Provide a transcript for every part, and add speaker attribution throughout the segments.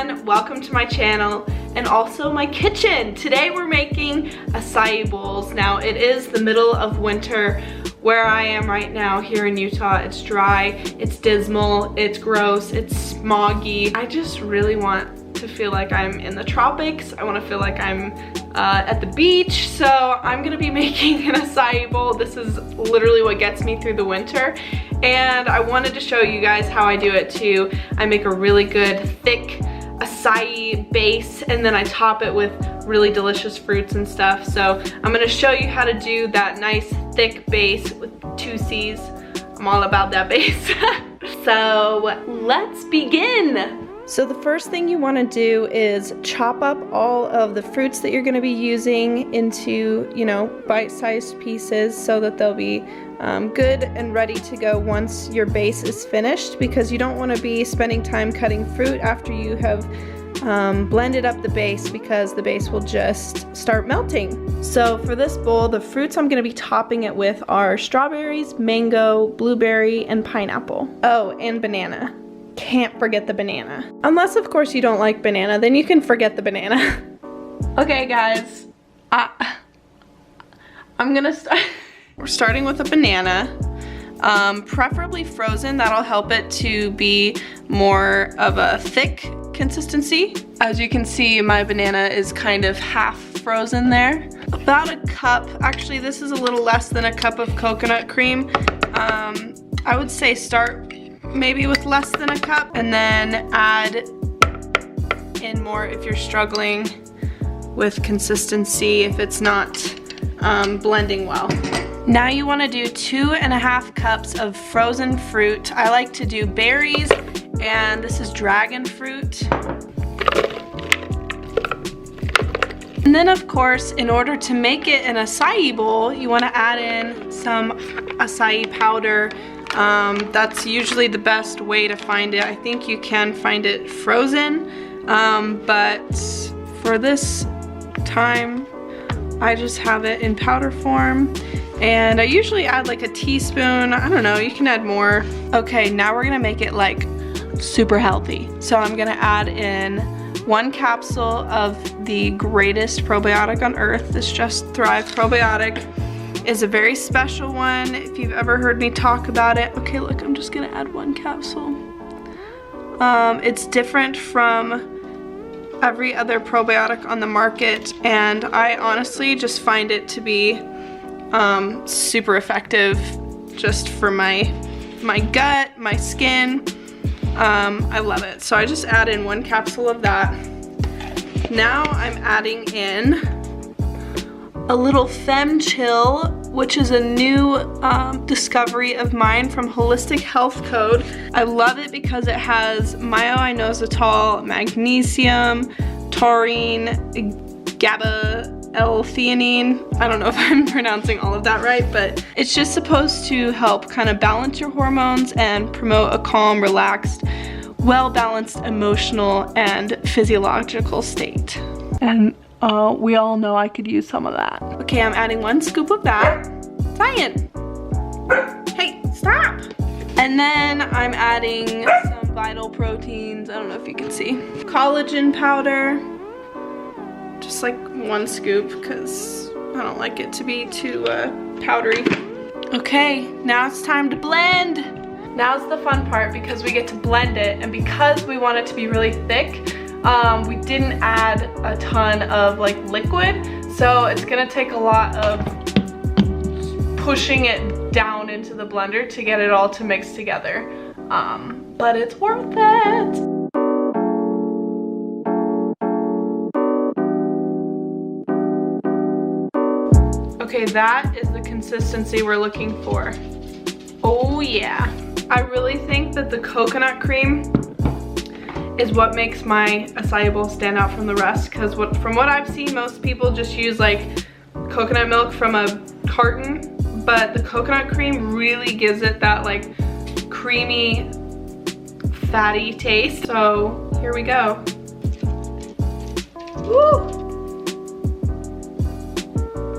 Speaker 1: everyone, welcome to my channel and also my kitchen. Today we're making acai bowls. Now it is the middle of winter where I am right now here in Utah. It's dry, it's dismal, it's gross, it's smoggy. I just really want to feel like I'm in the tropics. I want to feel like I'm at the beach, so I'm gonna be making an acai bowl. This is literally what gets me through the winter, and I wanted to show you guys how I do it too. I make a really good thick acai base, and then I top it with really delicious fruits and stuff. So I'm gonna show you how to do that nice thick base with 2 C's. I'm all about that base. So let's begin. So the first thing you want to do is chop up all of the fruits that you're going to be using into, bite-sized pieces so that they'll be good and ready to go once your base is finished, because you don't want to be spending time cutting fruit after you have blended up the base, because the base will just start melting. So for this bowl, the fruits I'm going to be topping it with are strawberries, mango, blueberry, and pineapple. Oh, and banana. Can't forget the banana. Unless of course you don't like banana, then you can forget the banana. Okay guys, I'm gonna start. We're starting with a banana, preferably frozen. That'll help it to be more of a thick consistency. As you can see, my banana is kind of half frozen there. About a cup, actually this is a little less than a cup of coconut cream. I would say start maybe with less than a cup, and then add in more if you're struggling with consistency, if it's not blending well. Now you want to do 2.5 cups of frozen fruit. I like to do berries, and this is dragon fruit. And then of course, in order to make it an acai bowl, you want to add in some acai powder. That's usually the best way to find it. I think you can find it frozen, but for this time I just have it in powder form, and I usually add like a teaspoon. I don't know, you can add more. Okay, now we're gonna make it like super healthy. So I'm gonna add in 1 capsule of the greatest probiotic on earth. This Just Thrive probiotic is a very special one, if you've ever heard me talk about it. Okay, look, I'm just gonna add 1 capsule. It's different from every other probiotic on the market, and I honestly just find it to be super effective just for my gut, my skin. I love it. So I just add in 1 capsule of that. Now I'm adding in a little Fem Chill, which is a new discovery of mine from Holistic Health Code. I love it because it has myo-inositol, magnesium, taurine, GABA-L-theanine. I don't know if I'm pronouncing all of that right, but it's just supposed to help kind of balance your hormones and promote a calm, relaxed, well-balanced emotional and physiological state. And we all know I could use some of that. Okay, I'm adding 1 scoop of that. Zion! Hey, stop! And then I'm adding some Vital Proteins. I don't know if you can see. Collagen powder. Just like 1 scoop, because I don't like it to be too powdery. Okay, now it's time to blend. Now's the fun part, because we get to blend it, and because we want it to be really thick, we didn't add a ton of like liquid, so it's gonna take a lot of pushing it down into the blender to get it all to mix together, but it's worth it. Okay, that is the consistency we're looking for. Oh yeah. I really think that the coconut cream is what makes my acai bowl stand out from the rest, because from what I've seen, most people just use like coconut milk from a carton, but the coconut cream really gives it that like creamy, fatty taste. So here we go. Woo!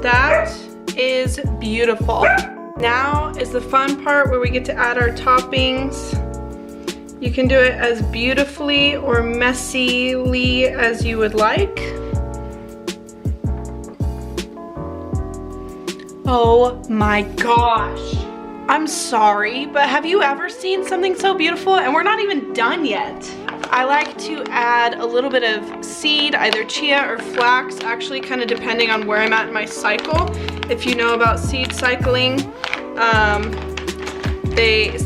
Speaker 1: That is beautiful. Now is the fun part where we get to add our toppings. You can do it as beautifully or messyly as you would like. Oh my gosh. I'm sorry, but have you ever seen something so beautiful? And we're not even done yet. I like to add a little bit of seed, either chia or flax, actually kind of depending on where I'm at in my cycle. If you know about seed cycling,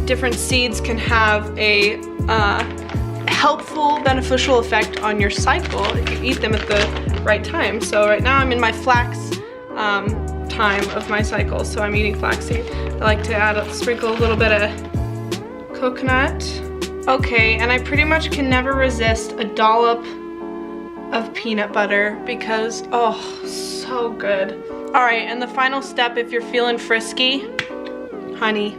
Speaker 1: different seeds can have a helpful, beneficial effect on your cycle if you eat them at the right time. So right now I'm in my flax time of my cycle, so I'm eating flaxseed. I like to sprinkle a little bit of coconut. Okay, and I pretty much can never resist a dollop of peanut butter because, oh, so good. All right, and the final step, if you're feeling frisky, honey.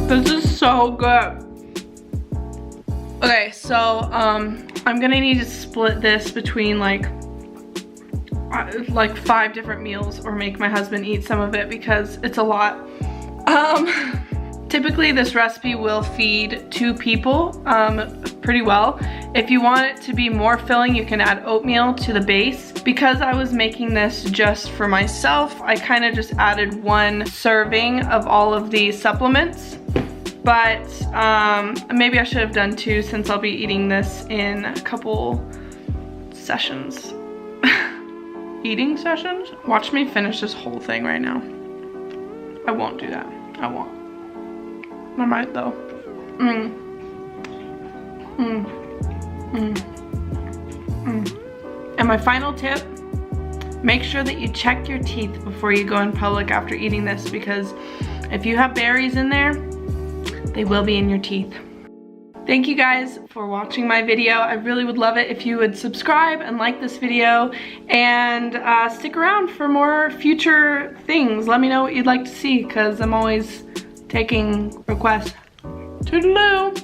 Speaker 1: This is so good. Okay, so I'm gonna need to split this between like 5 different meals or make my husband eat some of it because it's a lot. Typically this recipe will feed 2 people pretty well. If you want it to be more filling, you can add oatmeal to the base. Because I was making this just for myself, I kind of just added 1 serving of all of these supplements. But maybe I should have done 2 since I'll be eating this in a couple sessions. Eating sessions? Watch me finish this whole thing right now. I won't do that. I won't. I might though. And my final tip, make sure that you check your teeth before you go in public after eating this, because if you have berries in there, they will be in your teeth. Thank you guys for watching my video. I really would love it if you would subscribe and like this video and stick around for more future things. Let me know what you'd like to see because I'm always taking requests. Toodaloo!